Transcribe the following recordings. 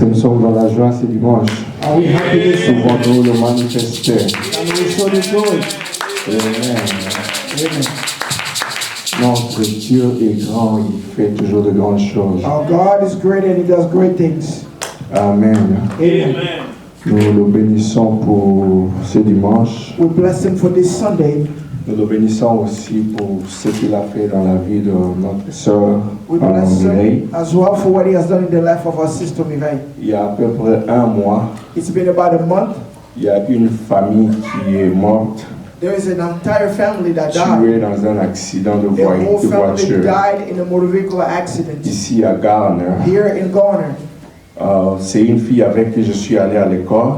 que nous sommes dans la joie ce dimanche? Are we happy this morning? Pouvons-nous le manifester? And we show the joy. Amen. Amen. Notre Dieu est grand, il fait toujours de grandes choses. Our God is great and He does great things. Amen. Amen. Nous le bénissons pour ce dimanche. We bless Him for this Sunday. Nous le bénissons aussi pour ce qu'il a fait dans la vie de notre sœur We bless Mireille. Him as well for what He has done in the life of our sister Mireille. Il y a à peu près un mois, It's been about a month. il y a une famille qui est morte, There is an entire family that died. tuée dans un accident de The whole family voiture died in a motor vehicle accident ici à Garner. here in Garner. C'est une fille avec qui je suis allé à l'école.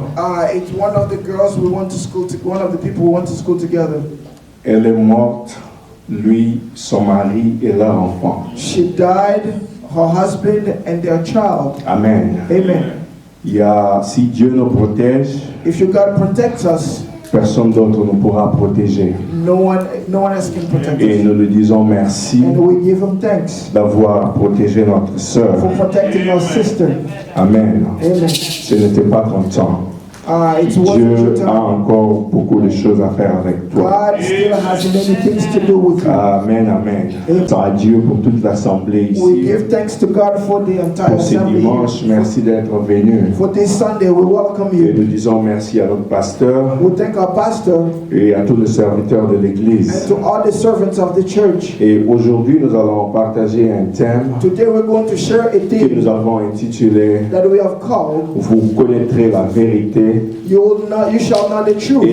It's one of the girls we went to school to, one of the people we went to school together. Elle est morte, lui, son mari et leur enfant. She died, her husband and their child. Amen. Amen. Il y a, si Dieu nous protège, If your God protects us, personne d'autre nous pourra protéger. no one else can protect Et us. nous lui disons merci And we give Him thanks d'avoir protégé notre sœur. for protecting our sister. Amen. Amen. Ce n'était pas ton temps. It wasn't your Dieu a time. encore beaucoup de choses à faire avec toi. God still has many things to do with you. Amen, amen. Amen. À Dieu pour toute l'assemblée We ici. give thanks to God for the entire Pour ce assembly. dimanche, merci d'être venu. For this Sunday, we welcome Et you. nous disons merci à notre pasteur We thank our pastor et à tous les serviteurs de and l'Église. to all the servants of the church. Et aujourd'hui, nous allons partager un thème Today, we're going to share a que nous theme avons intitulé that we have called Vous connaîtrez la vérité You shall know the truth,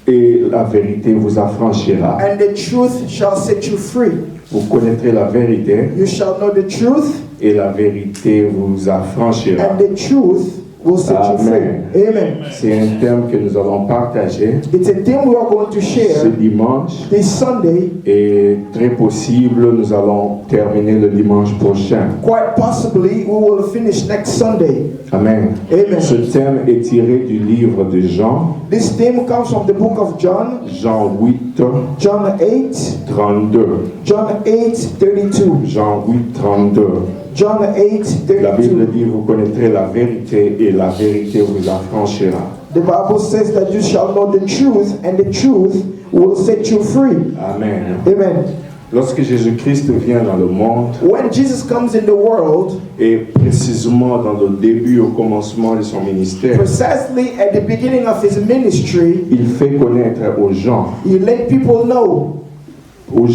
et la vérité vous affranchira. and the truth shall set you free. Vous connaîtrez la vérité You shall know the truth, et la vérité vous affranchira. and the truth will set you Amen. free. Amen. C'est un thème que nous allons partager It's a theme we are going to ce share dimanche this Sunday. et très possible nous allons terminer le dimanche prochain. Quite possibly, we will finish next Sunday. Amen. Amen. Ce thème est tiré du livre de Jean, This theme comes from the book of John, Jean 8, John 8, 32. John 8, 32. Jean 8, 32. John 8, La Bible 32. dit, vous connaîtrez la vérité et la vérité vous affranchira. The Bible says that you shall know the truth, and the truth will set you free. Amen. Amen. Lorsque Jésus-Christ vient dans le monde, When Jesus comes in the world, et précisément dans le début, au commencement de son ministère, precisely at the beginning of his ministry, il fait connaître aux gens he let people know, pour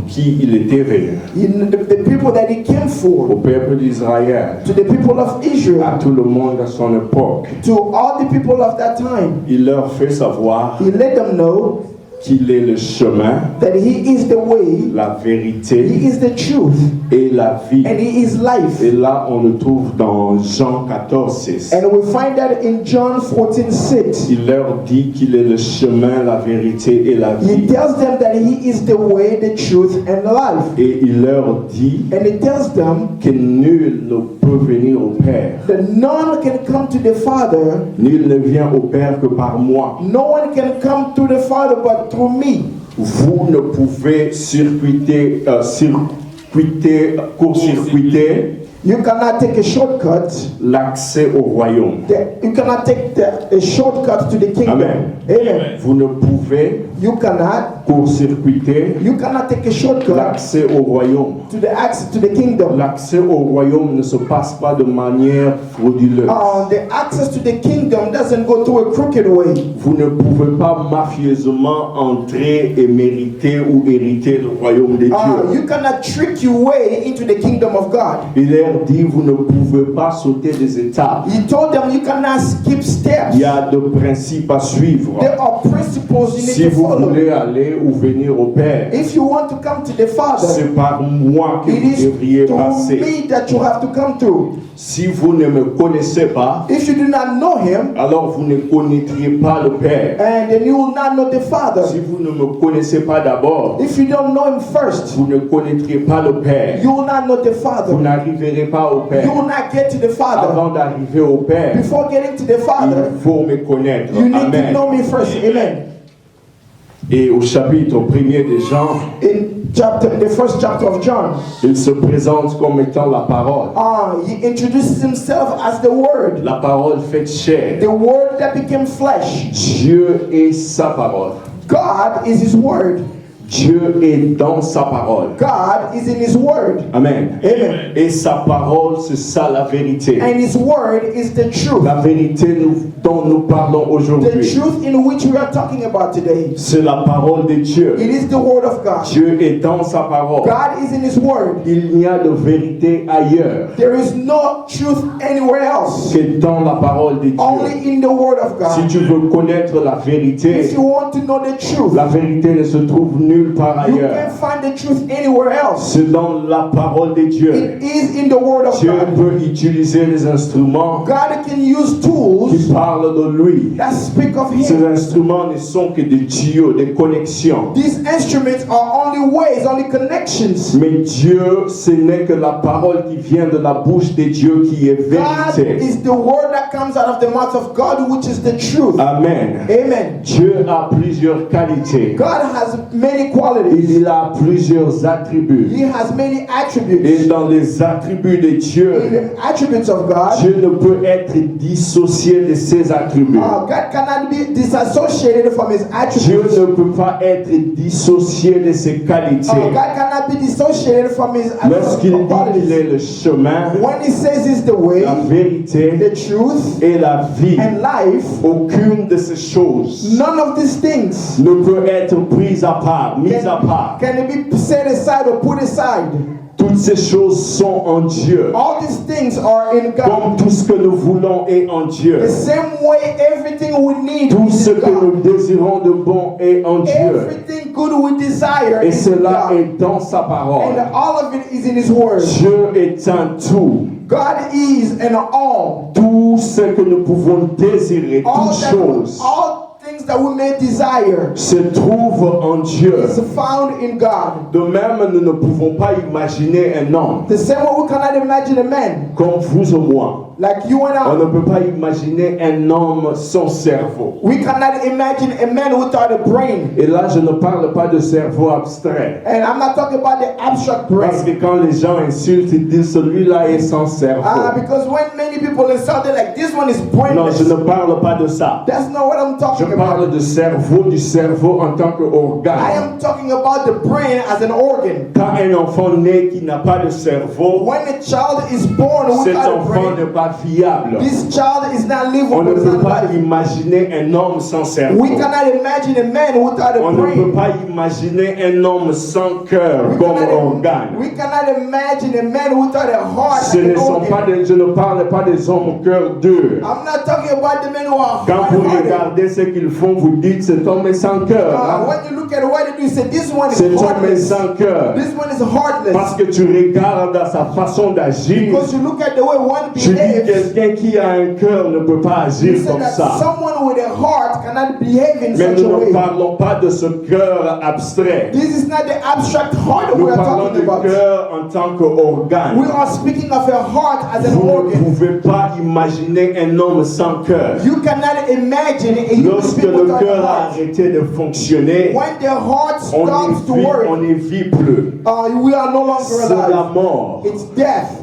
qui il était venu, the people that he came au for, peuple d'Israël, to the people of à Israel, tout le monde à son époque. to all the people of that time. Il leur fait savoir He let them know qu'il est le chemin, that he is the way, la he vérité is the truth, et la vie. and he is life. Et là, on le trouve dans Jean 14, 6. And we find that in John 14:6. Il leur dit qu'il est le chemin, la vérité et la He vie. tells them that he is the way, the truth, and the life. Et il leur dit And he tells them que nul ne peut venir au Père. that none can come to the Father, Nul ne vient au Père que par moi. no one can come to the Father but through me. Vous ne pouvez court-circuiter You cannot take a shortcut. l'accès au royaume. You cannot take a shortcut to the kingdom. Amen. Amen. Vous ne pouvez You cannot. court-circuiter You cannot take a shortcut l'accès au royaume. to the access to the kingdom. L'accès au royaume ne se passe pas de manière frauduleuse. The access to the kingdom doesn't go through a crooked way. Vous ne pouvez pas mafieusement entrer et mériter ou hériter le royaume de Dieu. You cannot trick your way into the kingdom of God. Il leur dit, vous ne pouvez pas sauter des étapes. He told them you cannot skip steps. Il y a des principes à suivre. There are principles you Si need to vous follow. voulez aller ou venir au Père, If you want to come to the Father, c'est par moi que it vous is devriez through passer. me that you have to come through. Si vous ne me connaissez pas, If you do not know Him, alors vous ne connaîtriez pas le Père. and then you will not know the Father. Si vous ne me connaissez pas d'abord, If you don't know Him first, vous ne connaîtrez pas le Père. you will not know the Vous Father. n'arriverez pas au You Père. will not get to the Father. Avant d'arriver au Père, Before getting to the Father, il faut me connaître. you need to Amen. know me first. Amen. Et au chapitre 1er de Jean, In the first chapter of John. Il se présente comme étant la parole. He introduces himself as the Word. La parole faite chair. The Word that became flesh. Dieu est sa parole. God is His Word. Dieu est dans sa parole. God is in His Word. Amen. Amen. Et sa parole, c'est ça la vérité. And His Word is the truth. La vérité dont nous parlons The aujourd'hui, truth in which we are talking about today. c'est la parole de Dieu. It is the Word of God. Dieu est dans sa parole. God is in His Word. Il n'y a de vérité ailleurs There is no truth anywhere else. que dans la parole de Dieu. Only in the Word of Si God. tu veux connaître la vérité, If you want to know the truth, la vérité ne se trouve nulle part you ailleurs. can't find the truth anywhere else. C'est dans la parole de Dieu. It is in the Word of Dieu God. peut utiliser les instruments God can use qui tools parlent de lui. that speak of Ces Him. instruments ne sont que des tuyaux, des connexions. These instruments are only ways, only connections. Mais Dieu, ce n'est que la parole qui vient de la bouche de Dieu qui est God vérité. is the word that comes out of the mouth of God, which is the truth. Amen. Amen. Dieu a plusieurs qualités. God has many qualities. Il a plusieurs attributs. He has many Et attributes. dans les attributs de In Dieu, the attributes of God, Dieu ne peut être dissocié de ses attributs. God cannot be disassociated from His Dieu attributes. ne peut pas être dissocié de ses qualités. God cannot be dissociated from His Lorsqu'il dit qu'il qualities. est le chemin, When He says He's the way, la vérité the truth, et la vie, and life, aucune de ces choses none of these things ne peut être prise à part, mise à part. can be set aside or put aside. Toutes ces choses sont en Dieu. All these things are in God. Comme tout ce que nous voulons est en Dieu. The same way everything we need Tout is ce in que nous God. désirons de bon est en Dieu. Everything good we desire Et is in cela God. est dans sa parole. And all of it is in His Word. Dieu est un tout. God is an all. Tout ce que nous pouvons désirer, toutes choses, All things that we may desire se trouvent en Dieu. is found in God. De même, nous ne pouvons pas imaginer un homme The same way we cannot imagine a man comme vous ou moi. like you and On I. ne peut pas imaginer un homme sans cerveau. We cannot imagine a man without a brain. Et là, je ne parle pas de cerveau abstrait. And I'm not talking about the abstract Parce brain. que quand les gens insultent, ils disent celui-là est sans cerveau. Because when many people insult it like this one is Non, brainless. je ne parle pas de ça. That's not what I'm Je talking parle about. du cerveau en tant I qu'organe. am talking about the brain as an organ. Quand un enfant naît qui n'a pas de cerveau, When a child is born cet without a enfant brain, n'est pas viable. this child is not On livable. ne It's peut not pas alive. imaginer un homme sans cerveau. We cannot imagine a man without On a ne peut brain. pas imaginer un homme sans cœur comme organe. We cannot imagine a man without a heart Ce like ne an sont pas organ. je ne parle pas des hommes au cœur dur. I'm not talking about the men who are Quand vous hard-hearted. regardez ce qu'ils font, vous dites cet homme est sans cœur. Hein? When you look at what they do, you say this one is Cet homme est heartless. sans cœur. This one is heartless. Parce que tu regardes à sa façon d'agir. Because you look at the way one Tu dis behaves, quelqu'un qui a un cœur ne peut pas you agir say comme that ça. someone with a heart cannot behave in Mais such nous a ne way. parlons pas de ce cœur abstrait. This is not the abstract heart Nous we are parlons talking du about. cœur en tant We qu'organe. are speaking of a heart as an Vous ne organ. pouvez pas imaginer un homme sans cœur. You cannot imagine a human Lorsque being le without a cœur a heart. arrêté de fonctionner, When the heart on stops to ne work, vit plus. we are no longer C'est la alive. mort. It's death.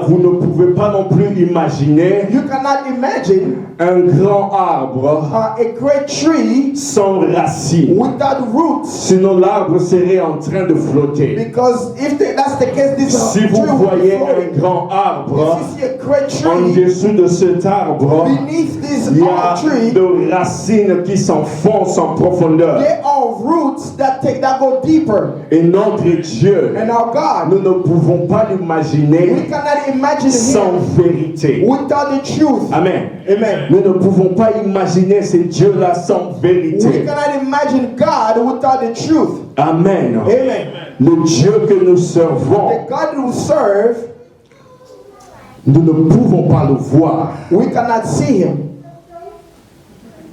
Vous ne pouvez pas non plus imaginer You cannot imagine un grand arbre a great tree sans racines. without roots. Sinon l'arbre serait en train de flotter. Because if that's the case, this Si tree vous will be voyez floating. un grand arbre, If you see a great en tree, dessous de cet arbre, beneath this il y a tree, de racines qui s'enfoncent en profondeur. there are roots that go deeper. Et notre Dieu, And our God, nous ne pouvons pas we l'imaginer cannot imagine sans Him vérité. without the truth. Amen. Amen. Nous ne pouvons pas imaginer ce Dieu-là sans We vérité. cannot imagine God without the truth. Amen. Amen. Le Dieu que nous servons, The God we serve, nous ne pouvons pas le voir we cannot see Him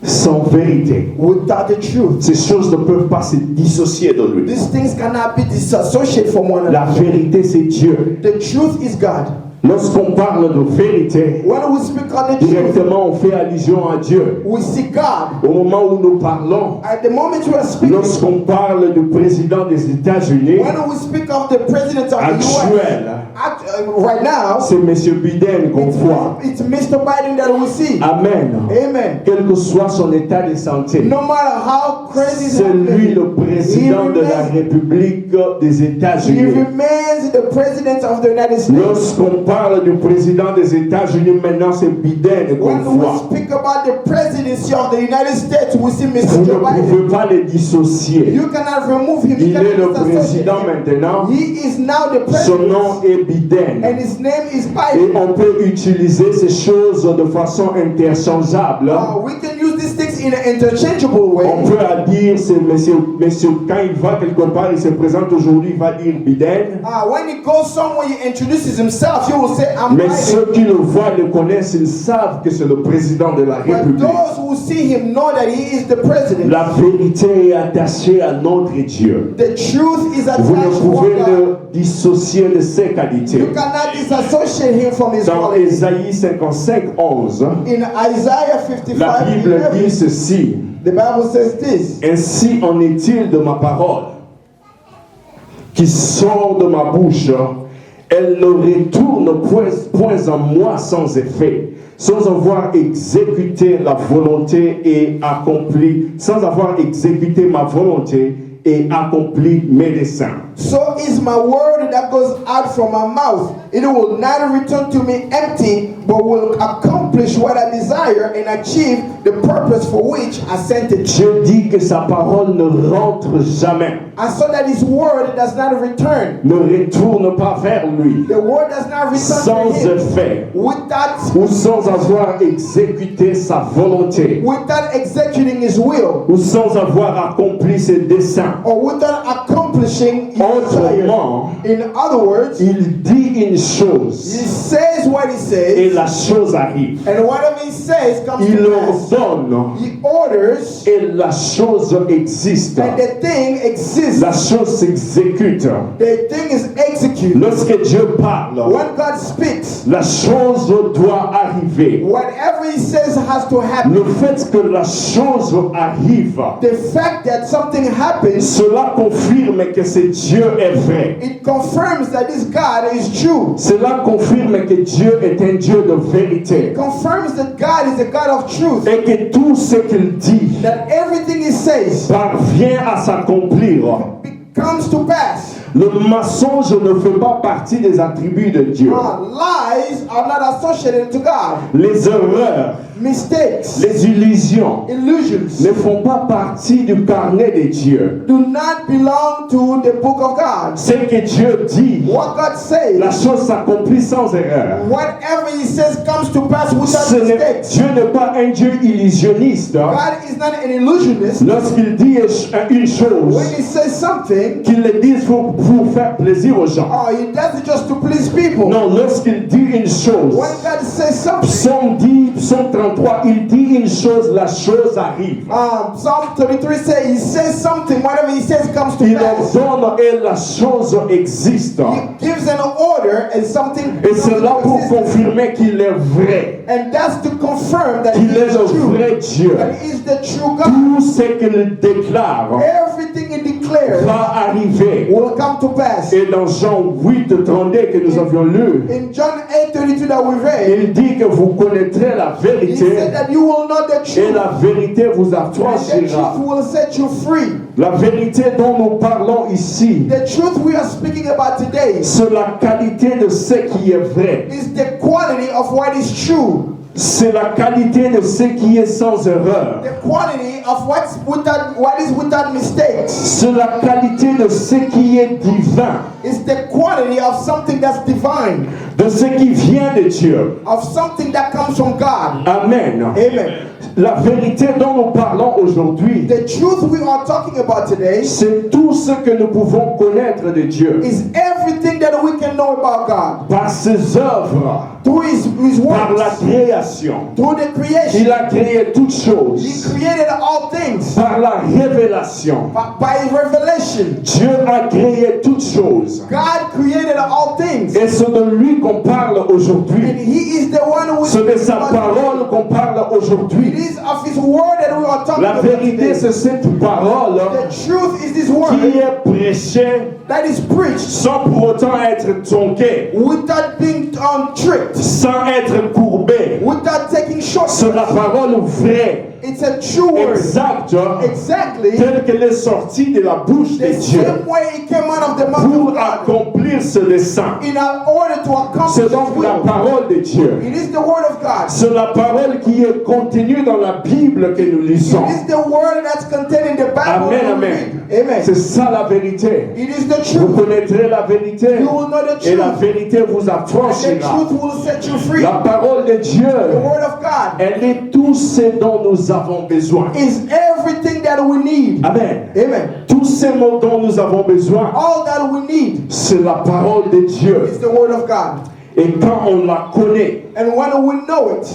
sans vérité. without the truth. Ces choses ne peuvent pas se dissocier de lui. These things cannot be disassociated from one La another. vérité, c'est Dieu. The truth is God. Lorsqu'on parle de vérité, when we speak on the truth, directement on fait allusion à Dieu. we see God. Au moment où nous parlons, At the moment we are speaking, lorsqu'on parle du président des États-Unis when we speak of the president of the actuel, US, right now, c'est M. Biden qu'on voit. it's Mr. Biden that we see. Amen. Amen. Quel que soit son état de santé, No matter how crazy c'est lui le président de la République des he États-Unis. remains the president of the United States. Lorsqu'on parle du président des États-Unis, maintenant c'est Biden qu'on When we voit. speak about the presidency of the United States, we see Vous Mr. ne Joe Biden. pouvez pas les dissocier. You cannot remove him. You Il est cannot le disassociate président him. maintenant. He is now the Son nom president, est Biden. and his name is Et Biden. on peut utiliser ces choses de façon interchangeable. We can use these things in an interchangeable way. On peut dire, c'est monsieur, quand il va quelque part, il se présente aujourd'hui, il va dire Biden. When he goes somewhere, he introduces himself. He will say, "I'm Mais Biden." ceux qui le voient, le connaissent, ils savent que c'est le président de la But République. those who see him know that he is the president. La vérité est attachée à notre Dieu. The truth is Vous ne attached to pouvez God. le dissocier de ses qualités. You cannot disassociate him from his Dans qualities. Ésaïe 55, 11, In Isaiah la 55, Bible 11, dit ceci. the Bible says this. Ainsi en est-il de ma parole qui sort de ma bouche, elle ne retourne point en moi sans effet, sans avoir exécuté la volonté et accompli, sans avoir exécuté ma volonté et accompli mes desseins. So is my word that goes out from my mouth. It will not return to me empty, but will accomplish what I desire and achieve the purpose for which I sent it. Dieu dit que sa parole ne rentre jamais, And so that his word does not return. ne retourne pas vers lui, The word does not return sans to him effet without, ou sans avoir exécuté sa volonté, without executing his will ou sans avoir accompli ses desseins. or without accomplishing his desire. Autrement, In other words, il dit une he chose says what he et says, la chose arrive. and whatever he says comes Il to pass. ordonne He orders, et la chose existe. and the thing exists. La chose s'exécute. The thing is executed. Lorsque Dieu parle, When God speaks, la chose doit arriver. whatever he says has to happen. Le fait que la chose arrive, The fact that something happens, cela confirme que ce Dieu est vrai. it confirms that this God is true. Cela confirme que Dieu est un Dieu de vérité. It confirms that God is a God of truth. Et que tout ce qu'il dit That everything he says parvient à s'accomplir. comes to pass. Le mensonge ne fait pas partie des attributs de Dieu. Lies are not associated to God. Les erreurs, Mistakes, les illusions illusions ne font pas partie du carnet de Dieu. do not belong to the book of God. Ce que Dieu dit, What God says, la chose s'accomplit sans erreur. whatever he says comes to pass Ce without n'est- mistakes. Dieu n'est pas un Dieu illusionniste. God is not an illusionist. Lorsqu'il dit une When chose, he says something, qu'il le dise pour faire plaisir aux gens. he does it just to please people. Non, lorsqu'il dit une chose, When God says something, Psaume 33, il dit une chose, la chose arrive. Psalm 33 says he says something, whatever he says comes to Il pass. ordonne et la chose existe. He gives an order and something Et c'est là pour exists. confirmer qu'il est vrai, And that's to confirm that qu'il he est is le true. vrai Dieu. That he is the true God. Tout ce qu'il déclare Everything he declares va arriver. will come to pass. Et dans Jean 8, 32 que nous avions lu, In John 8:32 that we read, il dit que vous connaîtrez la he said vérité that you will know the et truth, la vérité vous and the affranchira. truth will set you free. La vérité dont nous parlons ici, The truth we are speaking about today c'est la qualité de ce qui est vrai. is the quality of what is true, C'est la qualité de ce qui est sans erreur. the quality of what is without mistakes. C'est la qualité de ce qui est divin, It's the quality of something that's divine, de ce qui vient de Dieu. of something that comes from God. Amen. Amen. La vérité dont nous parlons aujourd'hui, The truth we are talking about today c'est tout ce que nous pouvons connaître de Dieu is everything that we can know about God par ses œuvres, through his par la works, création. through the creation. Il a créé toutes He choses created all things par la révélation. by his revelation. Dieu a créé toutes choses. God created all things. Et c'est de lui qu'on parle And aujourd'hui. he is the one who is C'est de sa about parole qu'on parle It aujourd'hui. is of his word that we are talking La about vérité, today. c'est cette parole The truth is this qui word est prêchée that is preached sans pour autant être tronquée, without being tricked, sans être courbée. without taking C'est la shortcuts. parole vraie, It's a true word. exacte, Exactly telle qu'elle est sortie de la bouche de the Dieu same way it came out of the mouth pour of God accomplir ce dessein. in order to accomplish C'est his donc la will. parole de Dieu. It is the word of God. C'est la parole qui est contenue dans la Bible que nous lisons. It is the word that's contained in the Bible. Amen, that we amen. read. Amen. C'est ça la vérité. It is the Vous truth. connaîtrez la vérité You will know the et la truth. vérité vous And the affranchira. truth will set you free. La parole de The Dieu, word of God elle est tout ce dont nous avons besoin. is everything that we need. Amen. Amen. Tous ces mots dont nous avons besoin, All that we need c'est la parole de Dieu. is the word of God. Et quand on la connaît, And when we know it,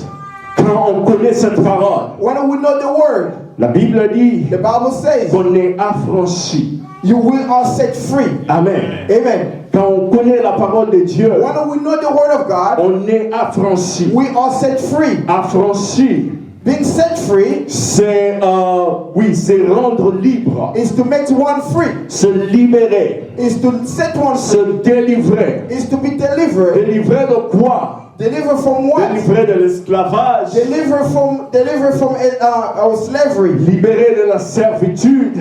quand on connaît cette parole, when we know the word, la Bible dit the Bible says qu'on est affranchi. you will are set free. Amen. Amen. Quand on connaît la parole de Dieu, When we know the word of God, on est affranchi. we are set free. Affranchi, Being set free c'est c'est rendre libre, is to make one free, se libérer, is to set one free, se délivrer. is to be delivered. Délivrer de quoi? Deliver from what? Délivrer de l'esclavage, Deliver from our slavery. libérer de la servitude,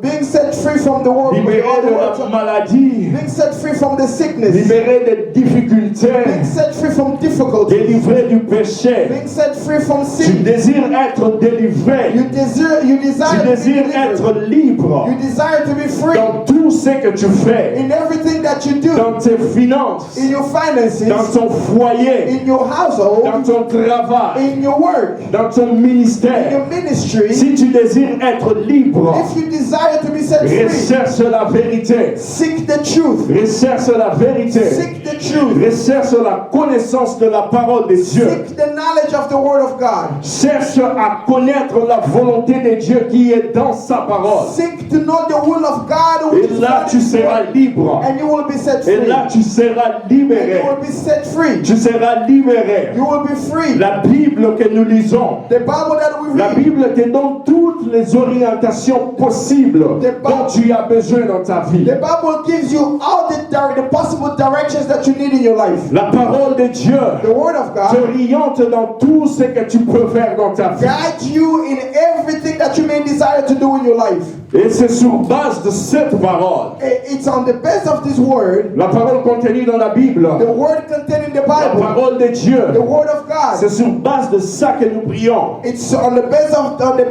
Being set free from the world. libérer de la maladie, Being set free from the sickness. libérer des difficultés, Being set free from difficulty. délivrer du péché. Being set free from Tu sin. désires être délivré, You desire tu to be désires delivered. être libre You desire to be free dans tout ce que tu fais, in everything that you do, dans tes finances, in your finances, dans ton foyer, in your dans household, ton travail, in your work, dans ton in your ministère. ministry. Si tu désires être libre, If you desire to be set free, recherche la vérité. seek the truth. Recherche la vérité. Seek the truth. Recherche la connaissance de la parole de Dieu. Seek the knowledge of the word of God. Cherche à connaître la volonté de Dieu qui est dans sa parole. Seek to know the will of God, which Et is là, found tu in His seras word, libre. and you will be set free. Et là, tu seras And you libéré. will be set free. Tu seras libéré. You will be free. La Bible que nous lisons, The Bible that we la read, Bible te donne toutes les orientations possibles dont tu as besoin dans ta vie. the Bible gives you all the possible directions that you need in your life. La parole de Dieu The word of te God oriente dans tout ce que tu peux faire dans ta vie. guides you in everything that you may desire to do in your life. Et c'est sur base de cette parole, It's on the base of this word, la parole contenue dans la Bible, the word contained in the la Bible, parole de Dieu, the word of God. c'est sur base de ça que nous prions. It's on the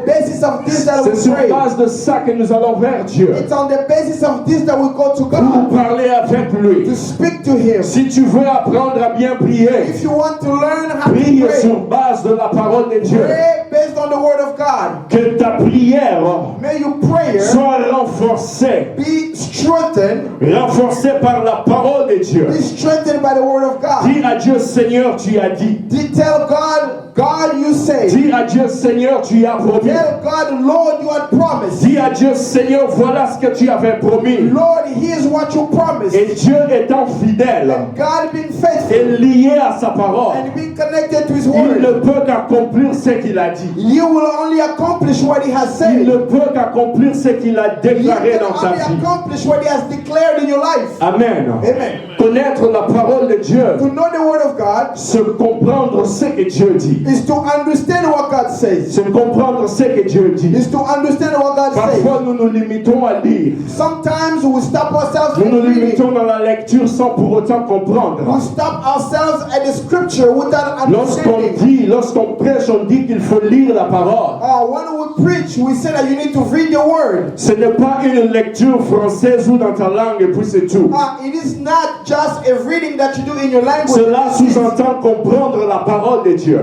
basis of this that C'est we sur pray. base de ça que nous allons vers Dieu It's on the basis of this that we go to pour God parler avec lui. to speak to Him. Si tu veux apprendre à bien prier, If you want to learn how to prie pray, sur base de la parole de Dieu. pray based on the word of God. Que ta prière May your prayer soit renforcée, be strengthened, renforcée par la parole de Dieu. be strengthened by the word of God. Dis à Dieu, Seigneur, tu as dit. Tell God, God, you say. Dis à Dieu, Seigneur, tu as promis. Tell God, Lord, you had promised. Dis à Dieu, Seigneur, voilà ce que tu avais promis. Lord, here's what you promised. Et Dieu étant fidèle God being et faithful lié à sa parole, and being connected to His il ne word, peut qu'accomplir ce qu'il a dit. you will only accomplish what He has Il said. ne peut qu'accomplir ce qu'il a You déclaré can dans ta only vie. accomplish what He has declared in your life. Amen. Amen. Connaître la parole de Dieu, To know the word of God c'est comprendre ce que Dieu dit. is to understand what God says. C'est comprendre ce que Dieu dit. Is to understand what God says. Parfois, nous nous limitons à lire. Sometimes we stop ourselves Nous from nous reading. limitons dans la lecture sans pour autant comprendre. We stop ourselves at the scripture without understanding. Lorsqu'on prêche, on dit qu'il faut lire la parole. When we preach, we say that you need to read the word. Ce n'est pas une lecture française ou dans ta langue et puis c'est tout. It is not just a reading that you do in your language. Cela sous-entend comprendre la parole de Dieu.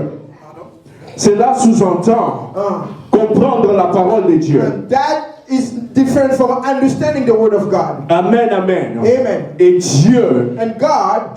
Cela sous-entend comprendre la parole de Dieu. That is different from understanding the word of God. Amen, amen. Amen. Et Dieu, And God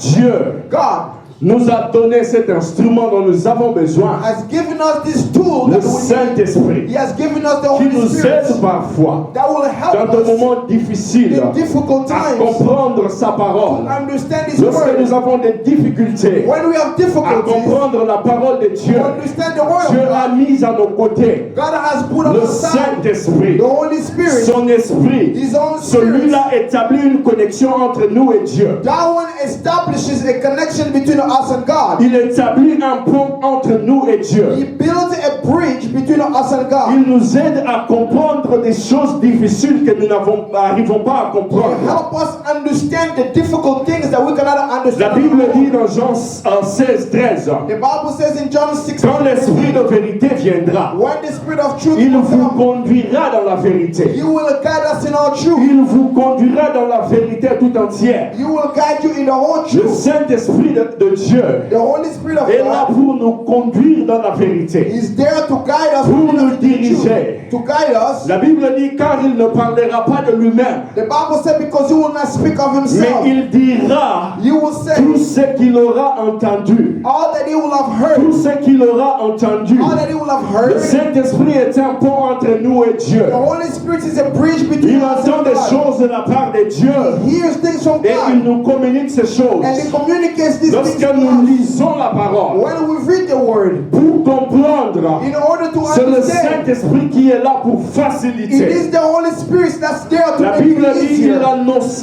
nous a donné cet instrument dont nous avons besoin, has given us this tool le that we need. Saint-Esprit, He has given us the qui Holy nous Spirit aide parfois that will help dans des us moments difficiles in difficult à times comprendre sa parole. to understand His Lorsque word. nous avons des difficultés When we have à difficulties comprendre la parole de Dieu, to understand the word Dieu of a God, mis à nos côtés God has put on le the side Saint-Esprit, the Holy Spirit, son esprit. His own Spirit. Celui-là établit une connexion entre nous et Dieu. That one establishes a connection between us and God. Il établit un pont entre nous et He Dieu. built a bridge between us and God. Il nous aide à comprendre des choses difficiles que nous n'arrivons pas à To comprendre. help us understand the difficult things that we cannot La understand. Bible dit dans Jean 16, 13, The Bible says in John 6, quand l'Esprit de vérité viendra, when the Spirit of truth il will vous come, conduira dans la vérité. He will guide us in all truth. Il vous conduira dans la vérité tout entière. He will guide you in the whole Le truth. Saint-Esprit de Dieu The Holy Spirit of est là God pour nous conduire dans la vérité, is there to guide us, pour in nous the truth, diriger. to guide us. La Bible dit car il ne parlera pas de lui-même, The Bible said because He will not speak of mais Himself, il dira He will say tout ce qu'il aura entendu. all that He will have Tout heard. ce qu'il aura entendu. All that He will have Le heard. Saint-Esprit est un pont entre nous et Dieu. The Holy Spirit is a bridge between Il us entend and des God. choses de la part de Dieu He hears things from et il God, nous communique ces choses. and He communicates these things Lorsque to nous us. lisons la parole, When we read the Word, pour comprendre, in order to c'est le understand, Saint-Esprit qui est là pour it faciliter. is the Holy Spirit that's there to La make Bible it dit easier.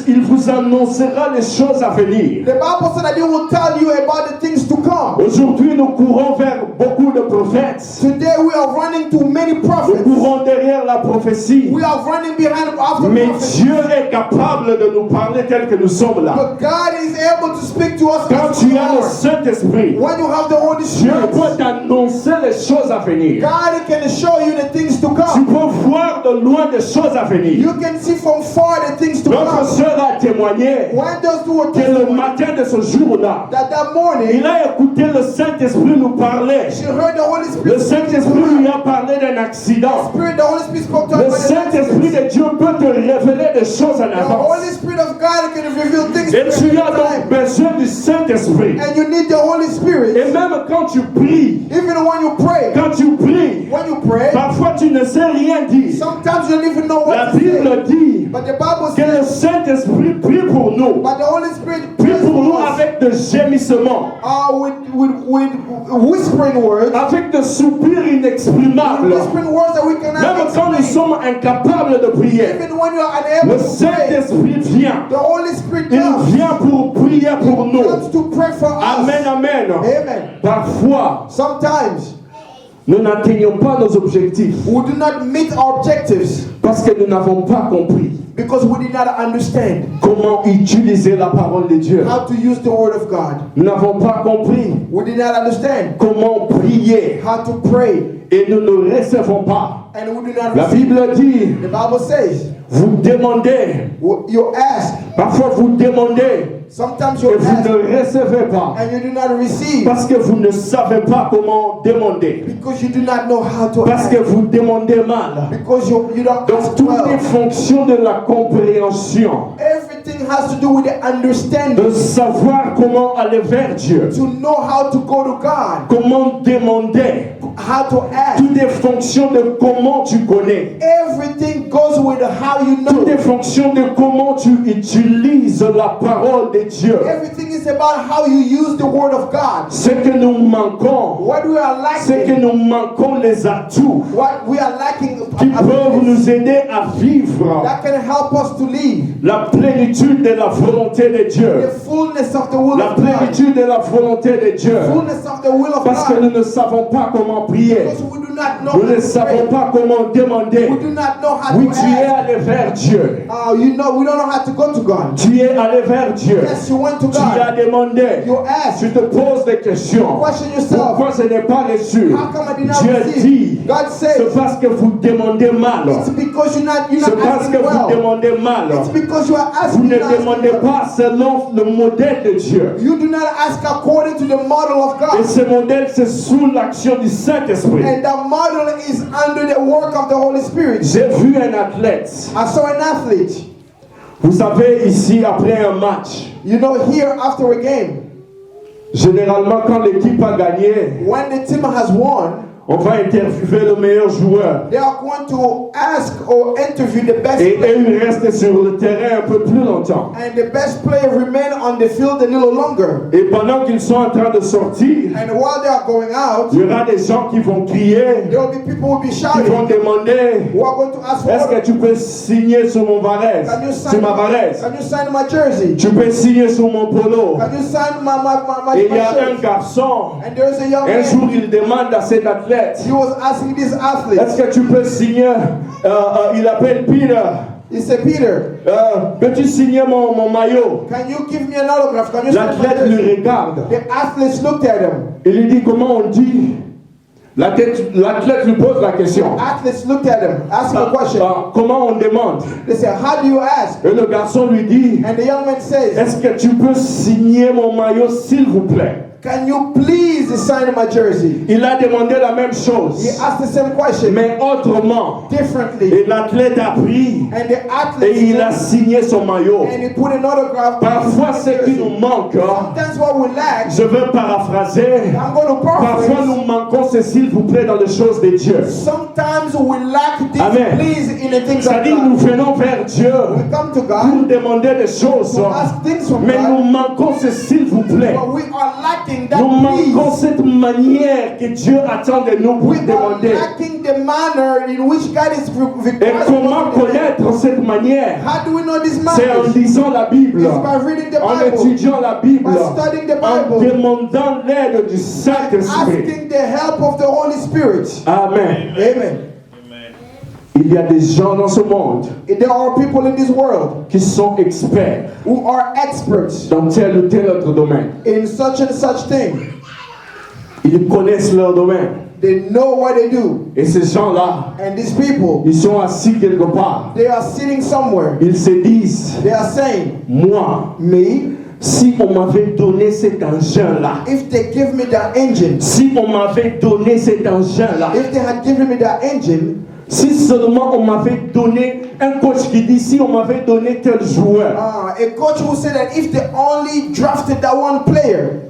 il vous annoncera les choses à venir. The Bible said that He will tell you about the things to come. Aujourd'hui, nous courons vers beaucoup de prophètes. Today we are running to many Nous prophets. courons derrière la prophétie. We are running behind after Mais prophets. Dieu est capable de nous parler tel que nous sommes là. But God is able to speak to us Quand as tu we as le are. Saint-Esprit, When you have the Holy Dieu Spirit, peut t'annoncer les choses à venir. God can show you the things to Tu come. peux voir de loin des choses à venir. You can see from far the things to Notre come. sœur a témoigné When does do a que le testimony matin de ce jour-là, that morning il a écouté le Saint-Esprit nous parler. she heard the Holy Spirit Le Saint-Esprit lui a parlé d'un accident. Spirit, the Holy Spirit spoke to her Le about the Saint-Esprit accident. de Dieu peut te révéler des choses en The Holy avance. Spirit of God can reveal things Et to tu you as at donc time. besoin du Saint-Esprit. And you need the Holy Et Spirit. même quand tu pries, Even when you pray, when you pray, parfois tu ne sais rien dire. sometimes you don't even know La what to say. Bible dit But the Bible que le says, Saint-Esprit prie pour nous. but the Holy Spirit Prie prays pour nous for us avec de gémissements, with whispering words, avec de soupirs with inexprimables. whispering words that we cannot Même quand nous explain. sommes incapables de prier, Even when you are unable le to pray, Saint-Esprit vient. the Holy Spirit Il comes. vient pour prier pour nous. Comes to pray for us. Amen, amen. Amen. Parfois, Sometimes nous n'atteignons pas nos objectifs we do not meet our objectives parce que nous n'avons pas compris because we did not understand comment utiliser la parole de Dieu. how to use the word of God. Nous n'avons pas compris We did not understand comment prier how to pray, et nous ne recevons pas. and we do not La receive. Bible dit, The Bible says, vous demandez, you ask, parfois vous demandez sometimes et you vous ask, ne recevez pas and you do not receive parce que vous ne savez pas comment demander, because you do not know how to parce ask, que vous demandez mal. because you don't Donc ask tout est well. fonction de la compréhension, Everything has to do with the understanding, de savoir comment aller vers Dieu, to know how to go to God, comment demander. how to ask. Tout est fonction de comment tu connais. Everything goes with how you Tout est know. fonction de comment tu utilises la parole de Dieu. Everything is about how you use the word of God. Ce que nous manquons, What we are c'est que lacking, nous manquons les atouts what we are lacking, qui peuvent nous aider à vivre that can help us to live la plénitude de la volonté de the Dieu. fullness of the will La of God, plénitude de la volonté de Dieu. fullness of the will of Parce que God, nous ne savons pas comment prier. because we do not know Nous how ne to savons pray. pas comment demander. We do not know how Oui, to tu es ask. allé vers Dieu. We don't know how to go to God. Tu es allé vers Dieu. Yes, you went to Tu as God. demandé. You asked. Tu te poses des questions. Question yourself. Pourquoi ce n'est pas reçu? How come I did not Dieu receive? dit, God c'est says, parce que vous demandez mal. it's because you're not C'est parce que asking vous well. demandez mal. It's because you are Vous asking ne not asking demandez well. pas selon le modèle de Dieu. You do not ask according to the model of Et God. ce modèle, c'est sous l'action du Saint-Esprit. And the model is under the work of the Holy Spirit. J'ai vu un athlète. I saw an athlete. Vous savez, ici, après un match, You know, here after a game, Généralement, quand l'équipe a gagné, when the team has won, on va interviewer le meilleur joueur. they are going to ask or interview the best Et player. il reste sur le terrain un peu plus longtemps. And the best player remain on the field a little longer. Et pendant qu'ils sont en train de sortir, And while they are going out, il y aura des gens qui vont crier, there will be people who will be qui vont shouting, demander, who are going to ask for est-ce que order. tu peux signer sur mon varese, Can you sur sign ma varese? Can you sign my jersey? Tu peux signer sur mon polo. Can you sign my Et il y a un shirt? garçon, And there is a young un man. jour il demande à cet athlète, He was asking this athlete. est-ce que tu peux signer, il appelle Peter, He said, Peter, peux-tu signer mon maillot? can you give me an autograph? Can you sign my L'athlète jersey? lui regarde. The athletes looked at him. Il lui dit comment on dit. L'athlète lui pose la question. Athletes looked at him, asking a question. Comment on demande? They said, how do you ask? Et le garçon lui dit, And the young man says, est-ce que tu peux signer mon maillot s'il vous plaît? can you please sign my jersey? Il a demandé la même He chose, asked the same question, mais autrement. differently. Et l'athlète a pris And the et athlete il a signé son maillot. and he put an autograph on Parfois, his ce qui jersey. nous manque, Sometimes what we lack, je veux paraphraser. I'm going to Parfois, paraphrase. nous manquons ce s'il vous plaît dans les choses de Dieu. Sometimes we lack this Amen. please in the things of C'est-à-dire, nous God. venons vers Dieu We come to pour God demander des choses, to ask things from mais nous God, manquons ce s'il vous plaît. but we are lacking that Nous manquons please. cette manière que Dieu attend de nous pour We are demander. lacking the manner in which God is Et required comment us to demand. connaître cette manière? How do we know this C'est en matters? lisant la Bible, It's by reading the en Bible, étudiant la Bible, by studying the en Bible, demandant l'aide du Saint-Esprit. asking the help of the Holy Spirit. Amen. Amen. Il y a des gens dans ce monde There are people in this world qui sont experts who are experts dans tel ou tel autre domaine. in such and such thing. Ils connaissent leur domaine. They know what they do. Et ces gens-là, And these people, ils sont assis quelque part. they are sitting somewhere. Ils se disent, They are saying, moi, me, si on m'avait donné cet engin-là, if they give me that engine, si on m'avait donné cet engin-là, if they had given me that engine, si seulement on m'avait donné un coach qui dit, si on m'avait donné tel joueur, a coach who said that if they only drafted that one player,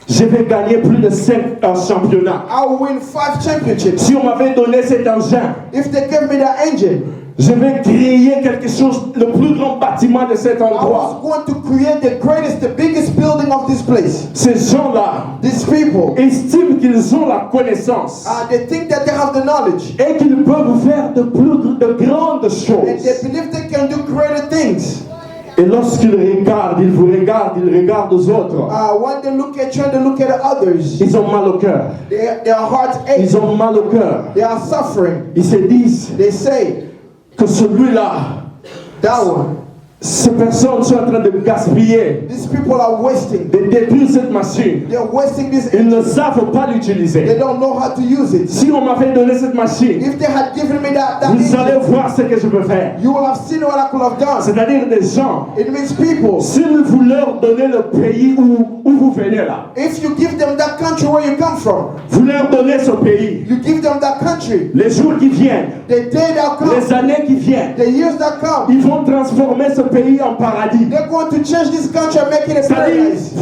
je vais gagner plus de 5 championnats. I will win 5 championships. Si on m'avait donné cet engin, If they gave me that engine, je vais créer quelque chose, le plus grand bâtiment de cet I was endroit. going to create the greatest, the biggest building of this place. Ces gens-là These people, estiment qu'ils ont la connaissance they think that they have the knowledge. et qu'ils peuvent faire de grandes And choses. they believe they can do greater things. Et lorsqu'ils regardent, ils vous regardent, ils regardent aux autres. When they look at you and they look at others, Ils ont mal au cœur. their hearts ache. Ils ont mal au cœur. They are suffering. Ils se disent They say, que celui-là, that one, ces personnes sont en train de gaspiller, these people are wasting. de détruire cette machine. They're wasting this Ils engine. ne savent pas They l'utiliser. don't know how to use it. Si on m'avait donné cette machine, If they had given me that vous allez engine, voir ce que je peux faire. you will have seen what I could have done. C'est-à-dire des gens, It means people, si vous leur donnez le pays où vous venez là, if you give them that country where you come from, vous leur donnez ce pays, you give them that country, les jours qui viennent, the day that les comes, années qui viennent, the years that come, ils vont transformer ce pays en paradis. they're going to change this country and make it a C'est-à-dire, paradise.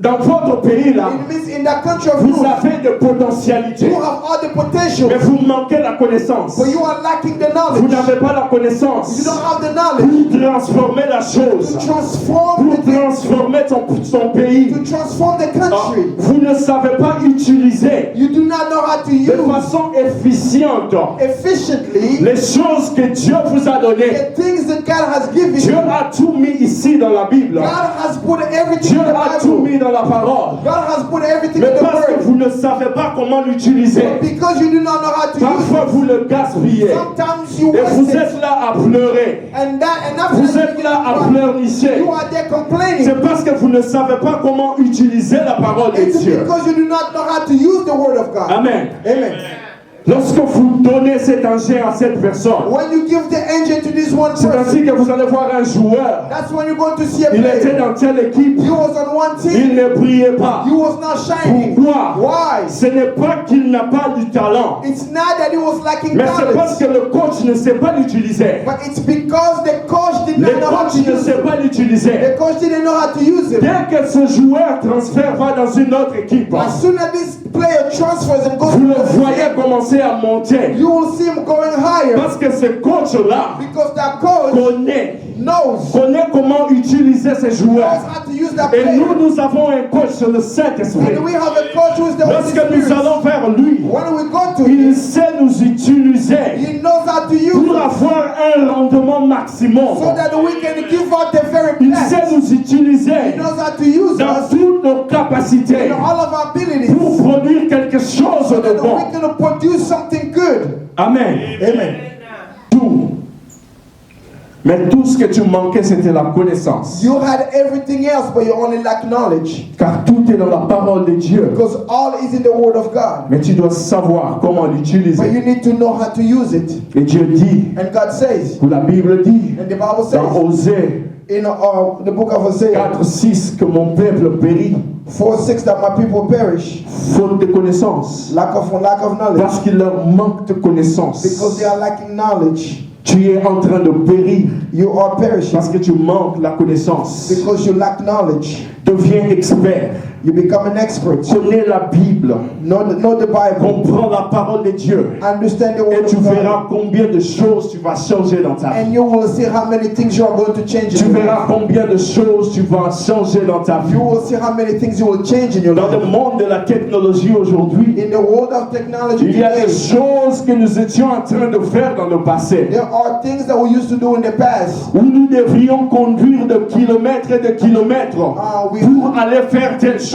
dans votre pays là, It means in that country of vous yours, avez de potentialités, you have all the potential, mais vous manquez la connaissance. but you are lacking the Vous knowledge. n'avez pas la connaissance You don't have the knowledge pour transformer la chose, to transform pour the thing, transformer son pays. to transform the country. Vous ne savez pas utiliser You do not know how to de use façon efficiente efficiently les choses que Dieu vous a données. the things that God has given Dieu you. a tout mis ici dans la Bible. God has put everything Dieu in the a tout Bible. mis dans la parole. God has put everything Mais in the parce que Word. vous ne savez pas comment l'utiliser, Because you do not know how to use parfois it. vous le gaspillez. Sometimes you Et vous waste it. êtes là à pleurer. And after Vous that, êtes là à you pleurnicher. are there complaining. C'est parce que vous ne savez pas comment utiliser la parole de It's Dieu. because you do not know how to use the Word of God. Amen. Amen. Lorsque vous donnez cet engin à cette personne, when you give the engine to this one c'est person, ainsi que vous allez voir un joueur. that's when you're going to see a Il était player. dans telle équipe, He was on one il team. ne brillait pas. He was not shining. Pourquoi? Why? Ce n'est pas qu'il n'a pas du talent, It's not that he was lacking mais c'est parce talent, que le coach ne sait pas l'utiliser. but it's because the coach did Le not know how coach to ne use sait it. pas l'utiliser. The coach didn't know how to use it. Dès que ce joueur transfère va dans une autre équipe, As soon as this player transfers and goes vous to le the voyez team, commencer à monter. you will see him going higher Parce que ce coach-là because that coach connaît comment utiliser ses knows joueurs. how to use that Et player. nous avons un coach, le Saint-Esprit. And we have a coach who is the Holy Lorsque nous Spirit. allons vers lui, When we go to il him, sait nous utiliser he knows how to use pour it avoir un rendement maximum. so that we can give out the very Il best. sait nous He utiliser knows how to use dans us toutes nos capacités in all of our abilities pour produire quelque chose so de that bon. we can produce something good. Amen. Amen. Tout. Mais tout ce que tu manquais, c'était la connaissance. You had everything else, but you only lack knowledge. Car tout est dans la parole de Dieu. Because all is in the Word of God. Mais tu dois savoir comment But l'utiliser. you need to know how to use it. Et Dieu dit, And God says, ou la Bible dit, and the Bible dans says Osée in the book of Hosea 4:6, que mon peuple périt, 4:6 that my people perish, faute de connaissance. lack of knowledge, Parce qu'il leur manque de connaissance. because they are lacking knowledge. Tu es en train de périr You are perishing parce que tu manques la connaissance. because you lack knowledge. Deviens expert. You become an expert. Connais la Bible. Know the Bible. Comprends la parole de Dieu. Understand the Et Word tu of verras God. combien de choses tu vas changer dans ta vie. And you will see how many things you are going to change Tu in your verras life. combien de choses tu vas changer dans ta vie. You will see how many things you will change in your Dans le life. monde de la technologie aujourd'hui, In the world of technology il y a today, des choses que nous étions en train de faire dans le passé, there are things that we used to do in the past. où nous devrions conduire de kilomètres et de kilomètres we- pour aller faire telle chose.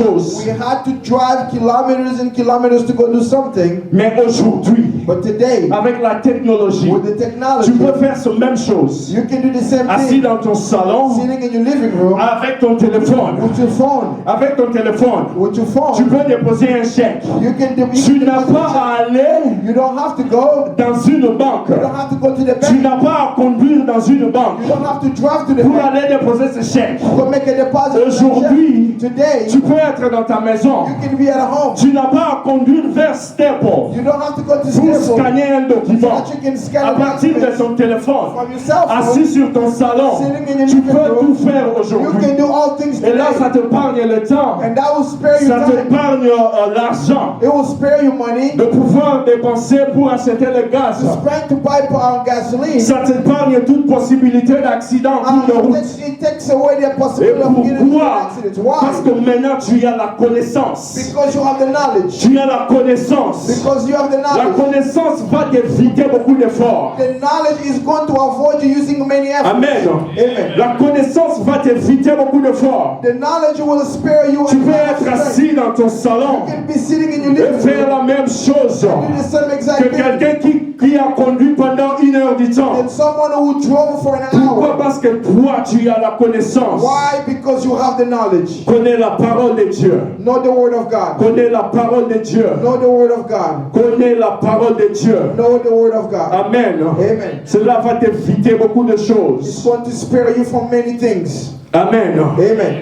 We had to drive kilometers and kilometers to go do something. Mais aujourd'hui, But today, avec la technologie, with the technology, tu peux faire cette même chose. you can do the same Assis thing. dans ton salon, Sitting in your living room avec ton téléphone. with your phone. Avec ton téléphone, With your tu phone, peux déposer un chèque. you can do. Tu n'as pas à aller You don't have to go. dans une banque. You don't have to go to the Tu bank. n'as pas à conduire dans une banque You don't have to drive to the pour bank aller déposer ce chèque. to go make a deposit. Aujourd'hui, Today, tu peux être dans ta maison. you can be at home. Tu n'as pas à conduire vers Staple You don't have to go to pour Staples scanner un so document. that you can scan À a partir de document ton téléphone, from your cell assis phone. sur ton salon, Sitting in your tu living peux room. tout faire You aujourd'hui. can do all things Et là, ça today, te épargne le temps. and that will spare you Ça time. t'épargne l'argent It will spare you money. de pouvoir dépenser pour acheter le gaz. To spend to buy gasoline. Ça t'épargne toute possibilité d'accident en cours de route. It takes away the Et possibility of getting into pourquoi? accidents. Parce Why? que maintenant tu as la connaissance. Because you have the knowledge. Tu as la connaissance. Because you have the La knowledge. connaissance va t'éviter beaucoup d'efforts. The knowledge is going to avoid you using many efforts. Amen. Amen. La connaissance va t'éviter beaucoup d'efforts. The knowledge will spare you. Tu a peux lot of être stress. assis dans ton salon You can be sitting in your et living faire room la même chose do the same exact que thing. quelqu'un qui a conduit pendant 1 heure du temps. And someone who drove for an Pourquoi? hour. Parce que toi, tu as la connaissance. Why? Because you have the knowledge. Connais la parole de Dieu. Know the word of God. Connais la parole de Dieu. Know the word of God. Connais la parole de Dieu. Know the word of God. Amen. Amen. Cela va t'éviter beaucoup de It's choses. going to spare you from many things. Amen. Amen.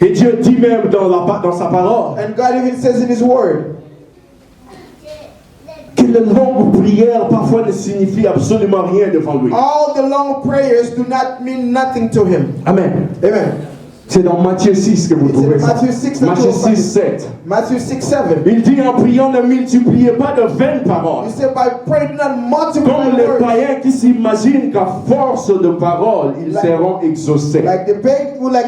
Et Dieu dit même dans sa parole And God even says in His word que les longues prières parfois ne signifient absolument rien devant lui. all the long prayers do not mean nothing to Him. Amen. Amen. C'est dans Matthieu 6 que vous It's in trouvez ça. Matthew 6 that Matthieu you'll find 6, it. 7. Matthew 6, 7. Il dit en priant ne multipliez pas de vaines paroles. He said, by praying, do not multiply Comme les words. païens qui s'imaginent qu'à force de paroles, ils Like- seront exaucés. Like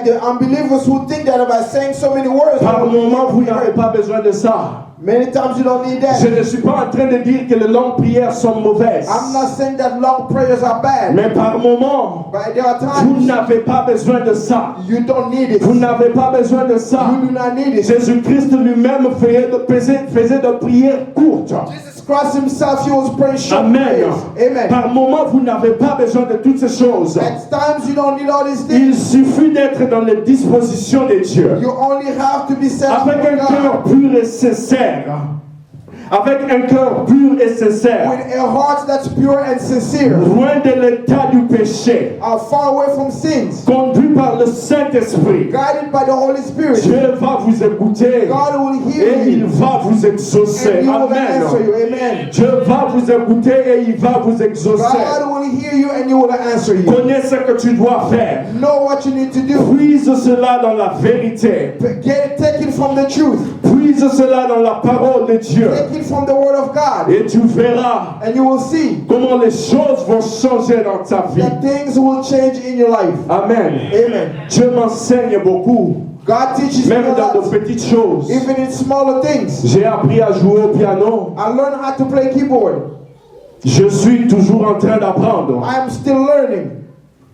the unbelievers who think that by saying so many words, Par they will moment, vous be n'avez heard. pas besoin de ça. Many times you don't need Je that. ne suis pas en train de dire que les longues prières sont mauvaises. I'm not saying that long prayers are bad, Mais par moment, but there are vous times n'avez pas besoin de ça. you don't need it. Vous n'avez pas besoin de ça. You do not need it. Jésus-Christ lui-même faisait de prières courtes. Jesus Christ Himself, He was praying short Amen. prayers. Amen. Par moment, vous n'avez pas besoin de toutes ces choses. At times you don't need all these Il things. suffit d'être dans les dispositions de Dieu. You only have to be set up Avec for un God. cœur pur et sincère. avec un cœur pur et sincère, with a heart that's pure and sincere, loin de l'état du péché, are far away from sins, conduit par le Saint-Esprit. guided by the Holy Spirit. Dieu va vous écouter God will et hear il you va vous exaucer. and He will Amen. answer you. Amen. Dieu va vous écouter et il va vous exaucer. God will hear you and He will answer you. Connais ce que tu dois faire. Know what you need to do. Puise cela dans la vérité. Take it from the truth. Puise cela dans la parole de Dieu. Take it from the Word of God. Et tu verras And you will see comment les choses vont changer dans ta vie. that things will change in your life. Amen. Amen. Dieu m'enseigne beaucoup, God teaches me même a dans de lot, petites choses. even in smaller things. J'ai appris à jouer au piano. I learned how to play keyboard. Je suis toujours en train d'apprendre. I am still learning.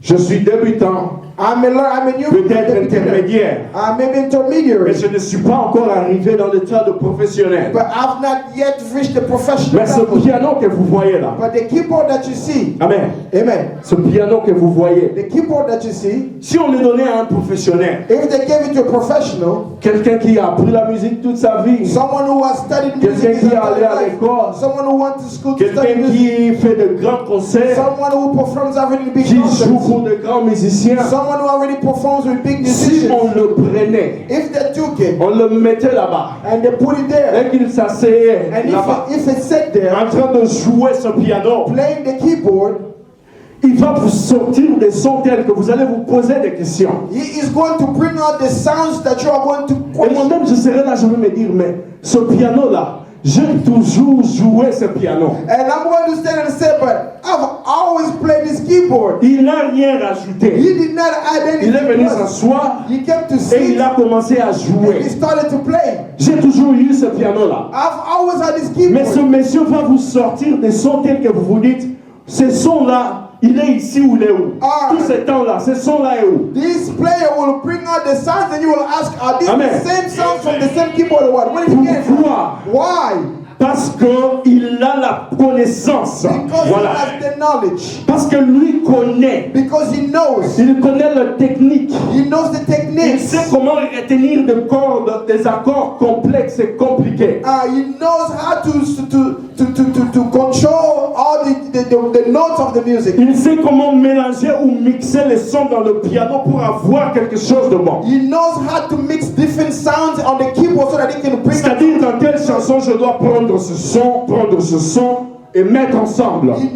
Je suis débutant, I'm a new peut-être intermédiaire, maybe mais intermediary, je ne suis pas encore arrivé dans l'état de professionnel. but I've not yet reached the professional Mais ce level. piano que vous voyez là, But the keyboard that you see, amen, amen, ce piano que vous voyez, the keyboard that you see, si on le donnait à un professionnel, if they gave it to a professional, quelqu'un qui a appris la musique toute sa vie, someone who has studied music quelqu'un his qui est entire allé à life, l'école, someone who went to school to study quelqu'un music, qui fait de grands concerts, someone who performs already big qui joue concerts, pour de grands musiciens, someone who already performs with big si musicians, on le prenait, if they took it on le mettait là-bas, and they put it there, et qu'il s'asseyait and là-bas, if it sat there en train de jouer ce piano, playing the keyboard, il va vous sortir des sons tels que vous allez vous poser des questions. he is going to bring out the sounds that you are going to Et question. moi-même, je serai là, je vais me dire, mais ce piano-là, j'ai toujours joué ce piano. And I'm going to stand and say, but I've always played this keyboard. Il n'a rien rajouté. He did not add anything. Il est venu else. s'asseoir He came to et sit il a commencé à and he jouer. started to play. J'ai toujours eu ce piano-là. I've always had this Mais ce keyboard. monsieur va vous sortir des sons tels que vous vous dites, ce son-là, il est ici ou il est où? Ah. Tout ce temps-là, ce son-là est où? This player will bring out the sounds and you will ask, are these Amen. the same sounds from the same keyboard or what? Where did you get it from? Pourquoi? Why? Parce qu'il a la connaissance. Because Voilà. he has the knowledge. Parce que lui connaît. Because he knows. Il connaît la technique. He knows the Il techniques. sait comment retenir des cordes, des accords complexes et compliqués. He knows how to control all the notes of the music. Il sait comment mélanger ou mixer les sons dans le piano pour avoir quelque chose de bon. He knows how to mix different sounds on the keyboard so that he can bring C'est-à-dire dans quelle chanson je dois prendre ce son et mettre ensemble. He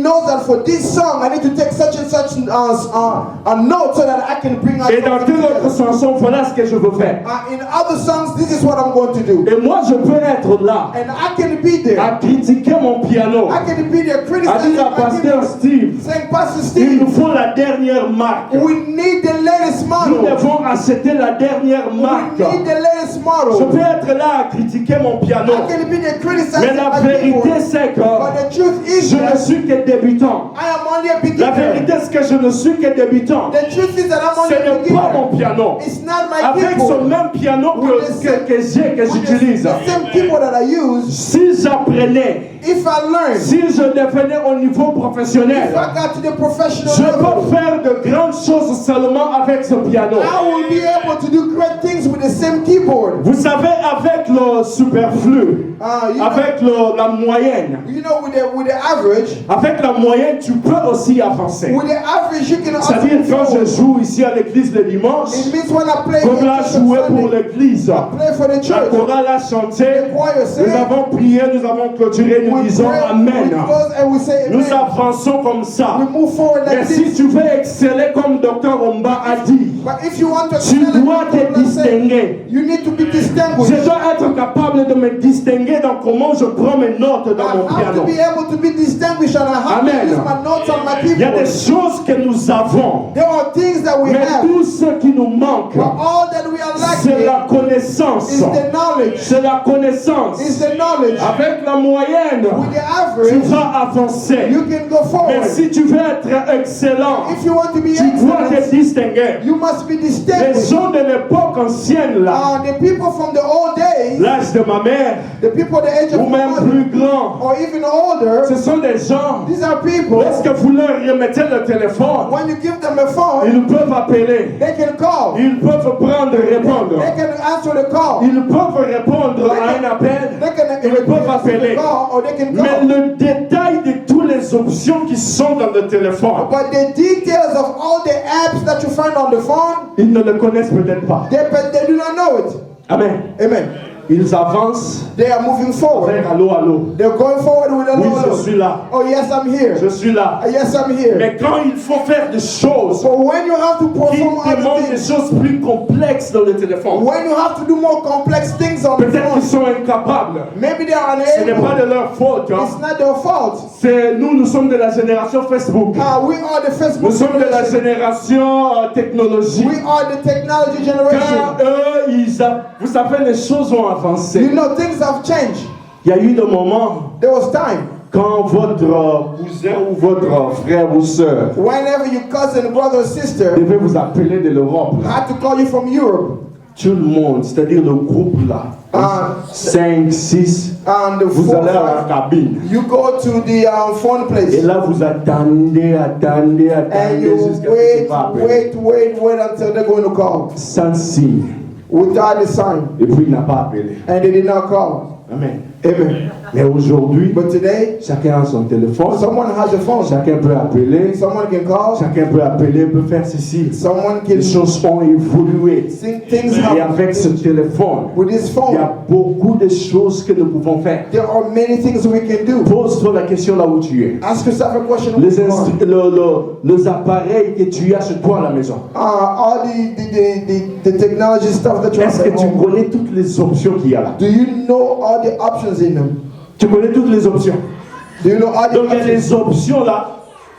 knows that for this song I need to take such and such a note so that I can bring out Et dans something telle autre together. chanson, voilà ce que je veux faire. In other songs, this is what I'm going to do. Et moi, je peux être là And I can be there. à critiquer mon piano, I can be there à criticizing dire à my Pasteur keyboard, Steve, saying, Pastor il nous Steve, faut la dernière marque. we need the latest Nous model. devons acheter la dernière We marque. need the latest Je model. peux être là à critiquer mon piano, I can be there mais criticizing la my vérité keyboard. c'est que But the truth is je ne that suis que débutant. I am only a La beginner. vérité c'est que je ne suis que débutant. The truth is that I'm Ce only a n'est pas beginner. mon piano. It's not my Avec ce keyboard. même piano que j'utilise, The same keyboard that I use, si j'apprenais, if I learn, si je devenais au niveau professionnel, if I got to the professional je level, peux faire de grandes choses seulement avec ce piano. I will be able to do great things with the same keyboard. Vous savez, avec le superflu, avec la moyenne, You know, with the average, avec la moyenne, tu peux aussi avancer. with the average, you can also C'est-à-dire, quand je control. joue ici à l'église le dimanche, It means when I play comme là, church on jouer pour Sunday, l'église, play for the la church, chorale a chanté, the choir nous sing, avons prié, nous avons clôturé, nous we disons pray, Amen. we close and we say Nous amen. avançons comme ça. We move forward Mais like si this. tu veux exceller comme Dr. Omba a dit, But if you want to tu excel, dois te distinguer. you need to be Je distinguished. dois être capable de me distinguer dans comment je prends mes notes dans mon I have to piano. be able to be distinguished and I have Amen. to use my notes on my Il y a des keyboard. choses que nous avons, There are things that we mais have, tout ce qui nous manque, but all that we are c'est lacking la connaissance. is the knowledge. C'est la connaissance. Is the knowledge. Avec la moyenne, With the tu average, vas avancer. you can go Mais forward. si tu veux être excellent, If you want to be tu dois te excellent, distinguer. you must be Les distinguished. gens de l'époque ancienne, là, The people from the old days, l'âge de ma mère, the people the age of ou my même mother, plus grand, or even older, ce sont des gens, these are people, lorsque vous leur remettez le téléphone, when you give them a phone, ils peuvent appeler, they can call. ils peuvent prendre, répondre, They can answer the call. ils peuvent répondre à un appel They can et appeler. call or they can Mais call. le détail de toutes les options qui sont dans le téléphone, But the details of all the apps that you find on the phone, ils ne le connaissent peut-être pas. they do not know it. Amen. Amen. Ils avancent They are moving forward. vers allô, allô. They're going forward with a Oui, little. je suis là. Oh yes, I'm here. Je suis là. Yes, I'm here. Mais quand il faut faire des choses So when you have to qui perform other demandent des things, choses plus complexes dans le téléphone, when you have to do more complex things on the peut-être qu'ils phone, sont incapables. maybe they are Ce n'est pas unable. de leur faute. Hein. It's not their fault. Nous sommes de la génération Facebook. We are the Facebook Nous sommes de la generation. génération technologie. We are the technology generation. Quand eux, vous savez, les choses ont avancé. You know, things have changed. Il y a eu des moments There was time quand votre cousin ou votre frère ou soeur whenever your cousin, brother, or sister devait vous appeler de l'Europe. had to call you from Europe. Tout le monde, c'est-à-dire le groupe là, 5, 6, And the vous 4, allez à la 5, cabine. you go to the phone Et place. là, vous attendez And you jusqu'à ce que wait, tu vas appeler. wait until they're going to call. Sans signe. Without a sign. Et puis il n'a pas appelé. And they did not call. Amen. Amen. Mais aujourd'hui, But today, chacun a son téléphone. someone has a phone. Chacun peut appeler. Someone can call. Chacun peut appeler, peut faire ceci. Someone Les can choses ont évolué. things Et have avec ce téléphone, with this il y phone. a beaucoup de choses que nous pouvons faire. There are many things we can do. Pose-toi la question là où tu es. Ask yourself a question. Les appareils que tu as chez toi à la maison. All the technology stuff that you have Est-ce que at tu home. connais toutes les options qu'il y a là? Do you know all the options in them? Tu connais toutes les options. Do you know all the Donc il y a options? des options là.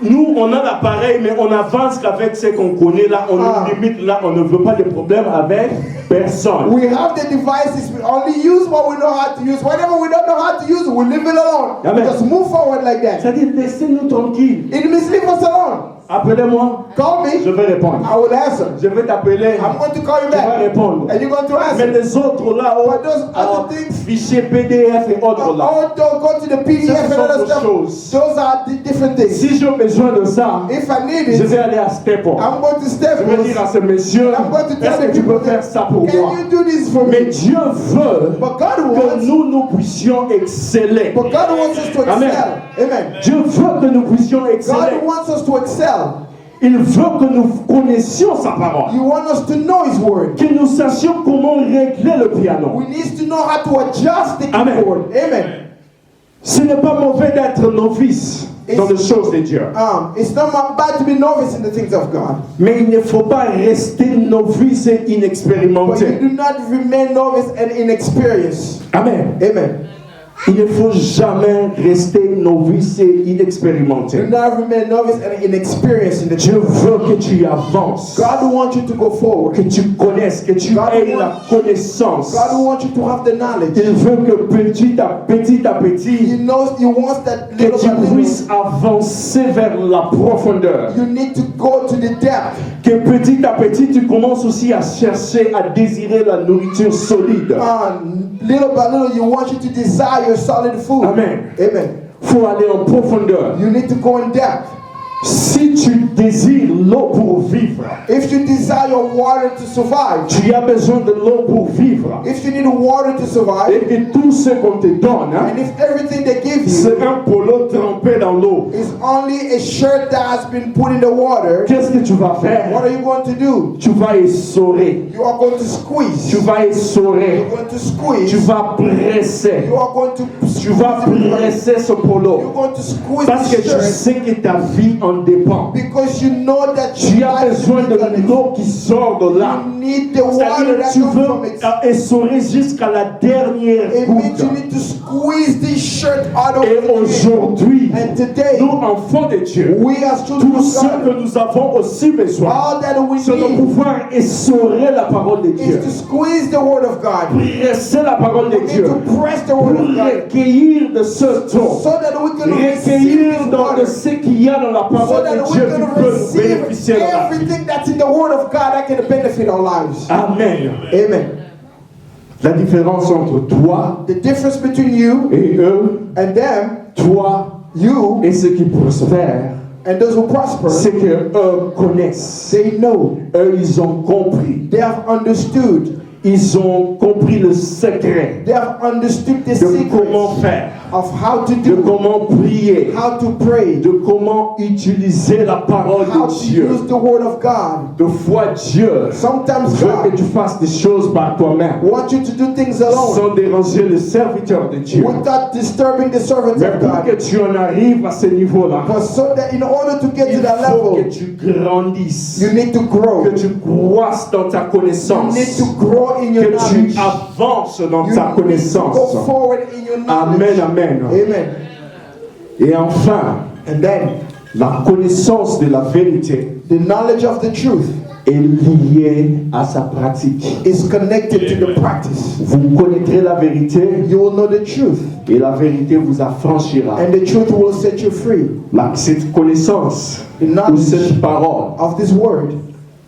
Nous, on a l'appareil, mais on avance qu'avec ce qu'on connaît là, on nous limite là, on ne veut pas de problème avec personne. We have the devices, we only use what we know how to use. Whatever we don't know how to use, we leave it alone. Amen. Just move forward like that. C'est-à-dire, laissez-nous tranquilles. It means leave us alone. Appelez-moi, Call je me, vais répondre. I will answer. Je vais t'appeler, I'm going to call you tu vas back. répondre. And you're going to Mais answer. les autres là, But those other things, fichiers PDF et autres là, don't go to the PDF and sont other autres stuff. choses. Those are the different things. Si j'ai besoin de ça, If I need je it, vais aller à Stepon. I'm going to Je step. vais dire à ce monsieur, I'm going to tell est-ce the que tu people peux faire ça pour can moi? you do this for Mais me? Dieu veut But God que wants, nous puissions exceller. but God wants us to Amen. excel. Amen. Dieu veut que nous puissions exceller. God wants us to excel. Il veut que nous connaissions sa parole. You want us to know His word. Que nous sachions comment régler le piano. We need to know how to adjust the Amen. keyboard. Amen. Ce n'est pas mauvais d'être novice dans les choses de Dieu. It's not bad to be novice in the things of God. Mais il ne faut pas rester novice et But you inexpérimenté. do not remain novice and inexperienced. Amen. Amen. Il ne faut jamais rester novice et Do inexpérimenté. not remain novice and inexperienced in the Dieu things. veut que tu avances, God wants you to go forward. que tu connaisses, que tu God aies la wants- connaissance. God wants you to have the knowledge. Il veut que petit à petit, He wants that que little tu by little. puisses avancer vers la profondeur. You need to go to the depth. Que petit à petit, tu commences aussi à chercher, à désirer la nourriture solide. Little by little, you want you to desire solid food. Amen. Amen. Faut aller en profondeur. You need to go in depth. Si tu désires l'eau pour vivre, If you desire water to survive, tu as besoin de l'eau pour vivre. if you need water to Et survive, que tout ce qu'on te donne, hein, and if everything they give you c'est un polo trempé dans l'eau. is only a shirt that has been put in the water, Qu'est-ce que tu vas what faire? are you going to do? Tu vas essorer. You are going to squeeze. Tu vas essorer. You're going to squeeze. Tu vas presser. You are going to Tu vas presser ce You're polo. going to squeeze Parce que the tu shirt sais que ta vie en dépend. because you know that Tu as besoin de l'eau qui sort de là. You need the water C'est-à-dire that tu comes veux from it. essorer jusqu'à la dernière It means you goutte. need to squeeze this shirt out of Et the aujourd'hui, And today, nous enfants de Dieu, we as children tout of ce God, que nous avons aussi besoin, all that we c'est de need pouvoir essorer la parole de Dieu. is to squeeze the word of God. Presser la parole de We need Dieu. to press the word of God Recueillir de ce ton. so that we can receive Recueillir this de water, ce qu'il y a dans la so parole that de we Dieu qui can peut nous receive bénéficier de la vie. everything that's in the word of God that can benefit our lives. Amen. Amen. La différence entre toi The difference between you et eux, and them, toi you et ceux qui prospèrent, and those who prosper, c'est que eux connaissent. they know, Eux, ils ont compris. they have understood. ils ont compris le secret They have understood the de comment secrets faire, of how to de do, comment prier, how to pray, de comment utiliser la parole how de to Dieu. use the word of God. De fois, Dieu Sometimes veut que God tu fasses des choses par toi-même, wants you to do things alone sans déranger le serviteur de Dieu. without disturbing the servants Mais of pour que God. tu en arrives à ce niveau-là, But so that in order to get il to that faut que level, tu grandisses, you need to grow. que tu croisses dans ta You connaissance, need to grow in your que tu knowledge. avances dans You ta need to connaissance. go forward in your Amen, knowledge. amen. Amen. Et enfin, And then la connaissance de la vérité the knowledge of the truth est liée à sa pratique. is connected to the practice. Vous connaîtrez la vérité You will know the truth, et la vérité vous affranchira. and the truth will set you free. Cette connaissance The ou knowledge cette parole, of this word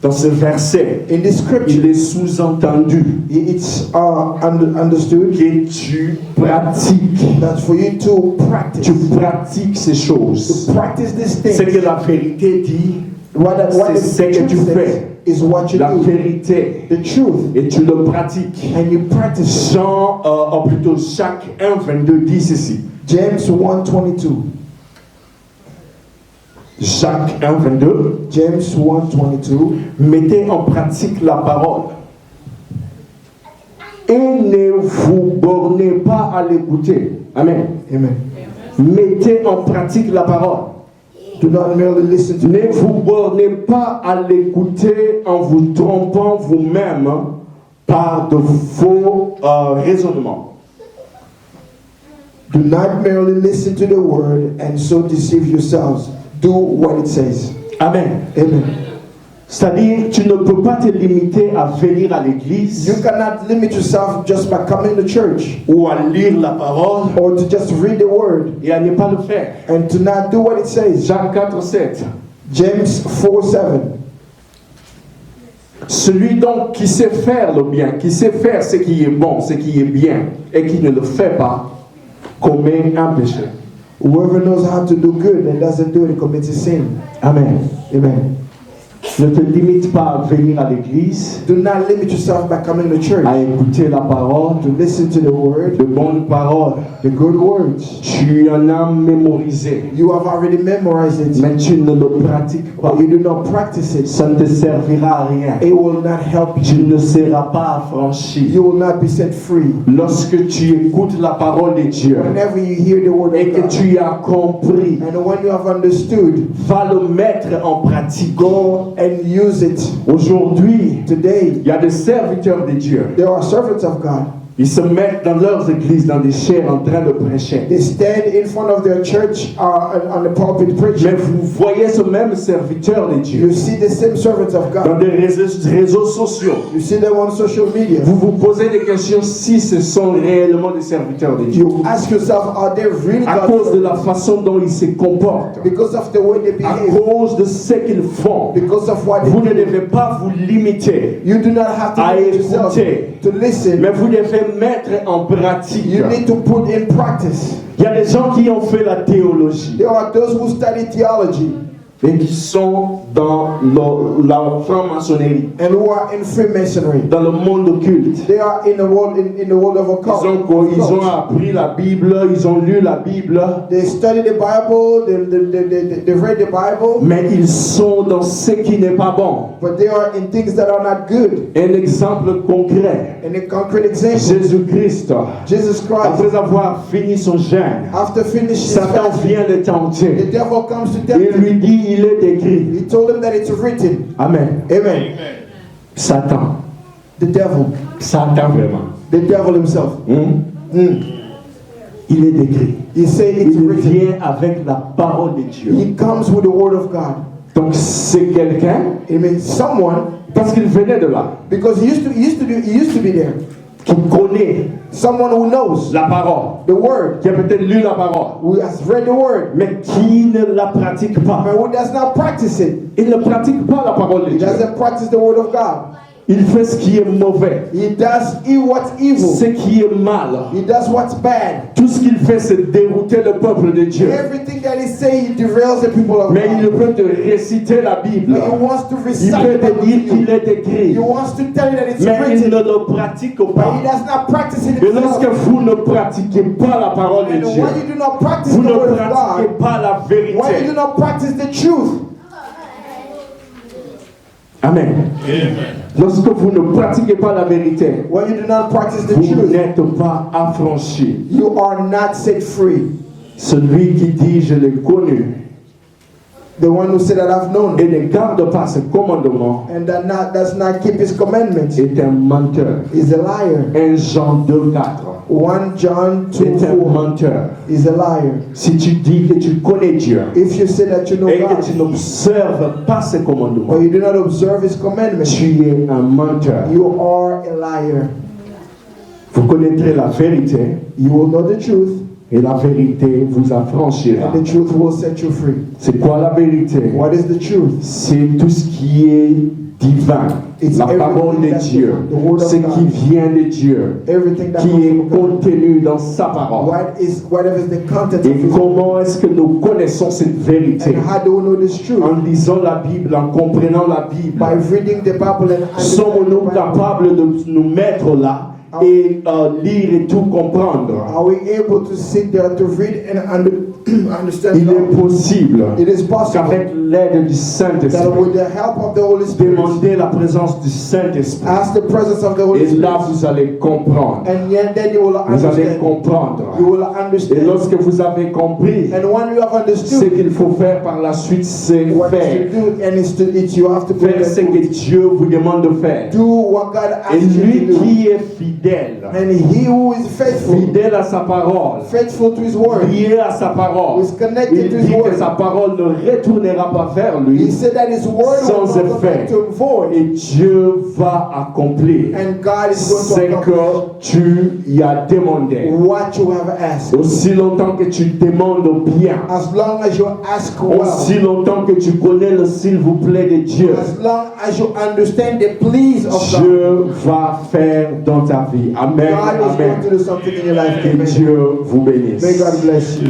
dans ce verset, in this scripture, il est sous-entendu it's understood que tu pratiques. that for you to Tu practice, pratiques ces choses. to practice these Ce que things, la vérité dit, what c'est the ce que tu truth fais. says is what you La do. vérité, The truth, et tu le pratiques. and you practice it. Jean, ou plutôt Jacques 1,22 dit ceci. James 1:22. Jacques 1,22. James 1:22. Mettez en pratique la parole. Et ne vous bornez pas à l'écouter. Amen. Amen. Mettez en pratique la parole. Do not merely listen to Ne me. vous bornez pas à l'écouter en vous trompant vous-même par de faux raisonnements. Do not merely listen to the word and so deceive yourselves. Do what it says. Amen. Amen. C'est-à-dire, tu ne peux pas te limiter à venir à l'église You cannot limit yourself just by coming to church ou à lire la parole or to just read the word et à ne pas le faire. and to not do what it says. Jacques 4,7. James 4:7. Celui donc qui sait faire le bien, qui sait faire ce qui est bon, ce qui est bien, et qui ne le fait pas, commet un péché. Whoever knows how to do good and doesn't do it commits a sin. Amen. Amen. Ne te limite pas à venir à l'église, Do not limit yourself by coming to church à écouter la parole, to listen to the word, de bonnes paroles. the good words. Tu en as mémorisé, You have already memorized it, mais tu ne le pratiques pas. but you do not practice it. Ça ne te servira à rien. It will not help Tu you. ne seras pas affranchi. You will not be set free. Lorsque tu écoutes la parole de Dieu Whenever you hear the word et of que God, tu as compris, and when you have understood, va le mettre en pratique. go and use it. Aujourd'hui, Today, il y a des serviteurs de Dieu. there are servants of God. Ils se mettent dans leurs églises, dans des chaires, en train de prêcher. They stand in front of their church on the pulpit Mais preaching. vous voyez ce même serviteur de Dieu You see the same servants of dans God. des réseaux sociaux. You see them on social media. Vous vous posez des questions si ce sont réellement des serviteurs de Dieu. You ask yourself, are they really À God cause de la servants? façon dont ils se comportent, Because of the way they à behave, cause de ce qu'ils font, because of what vous ne they do. devez pas vous limiter, You do not have to à limit yourself écouter, to listen. mais vous devez mettre en pratique. You need to put in practice. Il y a des gens qui ont fait la théologie There are those who study theology et qui sont dans la franc-maçonnerie, and who are in Freemasonry. dans le monde occulte. They are in the world of occult. Ils ont appris la Bible, ils ont lu la Bible, They study the Bible, they read the Bible, mais ils sont dans ce qui n'est pas bon. but they are in things that are not good. Un exemple concret, And a concrete example, Jésus-Christ, Jesus Christ, après avoir fini son jeûne, after finishing his Satan fasting, vient le the tenter. devil comes to tempt Il lui him. dit, il est écrit. He told him that it's written. Amen. Amen. Satan. The devil. Satan vraiment. The devil himself. Il est écrit. He said it's Il written. vient avec la parole de Dieu. He comes with the word of God. Donc c'est quelqu'un, It means someone, parce qu'il venait de là, because he used to be there. qui connaît Someone who knows la parole, the word, qui a peut-être lu la parole, who has read the word, mais qui ne la pratique pas. but who does not practice it. Il ne pratique pas la parole de He Dieu. doesn't practice the word of God. Il fait ce qui est mauvais. He does what's evil. Ce qui est mal. He does what's bad. Tout ce qu'il fait, c'est dérouter le peuple de Dieu. Everything that he says, he derails the people of Mais il God. peut te réciter la Bible. But he wants to Il recite peut the te Bible dire to qu'il you. est écrit. He wants to tell you that it's Mais il written. ne le pratique But he pas. does not practice it Et lorsque himself. vous ne pratiquez pas la parole de And Dieu, when you do not practice vous the ne word of pratiquez God, pas la when you do vérité. not practice the truth, Amen. Lorsque vous ne pratiquez pas la vérité, when you do not practice the vous truth, n'êtes pas affranchi. you are not set free. Celui qui dit je l'ai connu The one who said that I've known et ne garde pas ses commandements and that does not keep his commandments est un menteur. is a liar. 1 Jean 2,4 1 John est un 2:4 menteur. is a liar. Si tu dis que tu connais Dieu If you say that you know et que God, tu n'observes pas ses commandements, but you do not observe his commandments, tu es un menteur. you are a liar. Vous connaîtrez la vérité You will know the truth, et la vérité vous affranchira. and the truth will set you free. C'est quoi la vérité? What is the truth? C'est tout ce qui est divin. It's La parole everything de that's Dieu. the word of Ce qui God. vient de Dieu. Everything that Qui comes est from God. contenu dans sa parole. Whatever is the content of Et his word. comment est-ce que nous connaissons cette vérité? And how do we know this truth? En lisant la Bible, en comprenant la Bible. By reading the Bible and Sommes-nous understanding the Bible. capables de nous mettre là et lire et tout comprendre? Are we able to sit there to read and understand Il est God? possible It is possible qu'avec l'aide du that Saint-Esprit, with the help of the Holy Spirit, demandez la présence du Saint-Esprit. ask the presence of the Holy Et Spirit, là, vous allez comprendre. and yet then you will Vous allez understand. comprendre. You will Et understand. lorsque vous avez compris, And when you have ce understood qu'il faut faire par la suite, c'est what faire. is to do, and it's you have to put Faire ce it que Dieu vous demande de faire. do what God Et asks you lui to do. qui est fidèle, And he who is faithful, fidèle à sa parole, faithful to his word, lié à sa parole, who is connected il to his dit que word. sa parole ne retournera pas vers He lui said that his word will sans not go effet. back to him void, Et Dieu va accomplir and God is ce going to accomplish que tu y as demandé. what you have asked. Aussi longtemps que tu demandes bien, As long as you ask well, aussi longtemps que tu connais le s'il vous plaît de Dieu, as long as you understand the pleas of God, Dieu va faire dans ta vie. Amen. God is Amen. going to do something in your life. Que Amen. Dieu vous bénisse. May God bless you.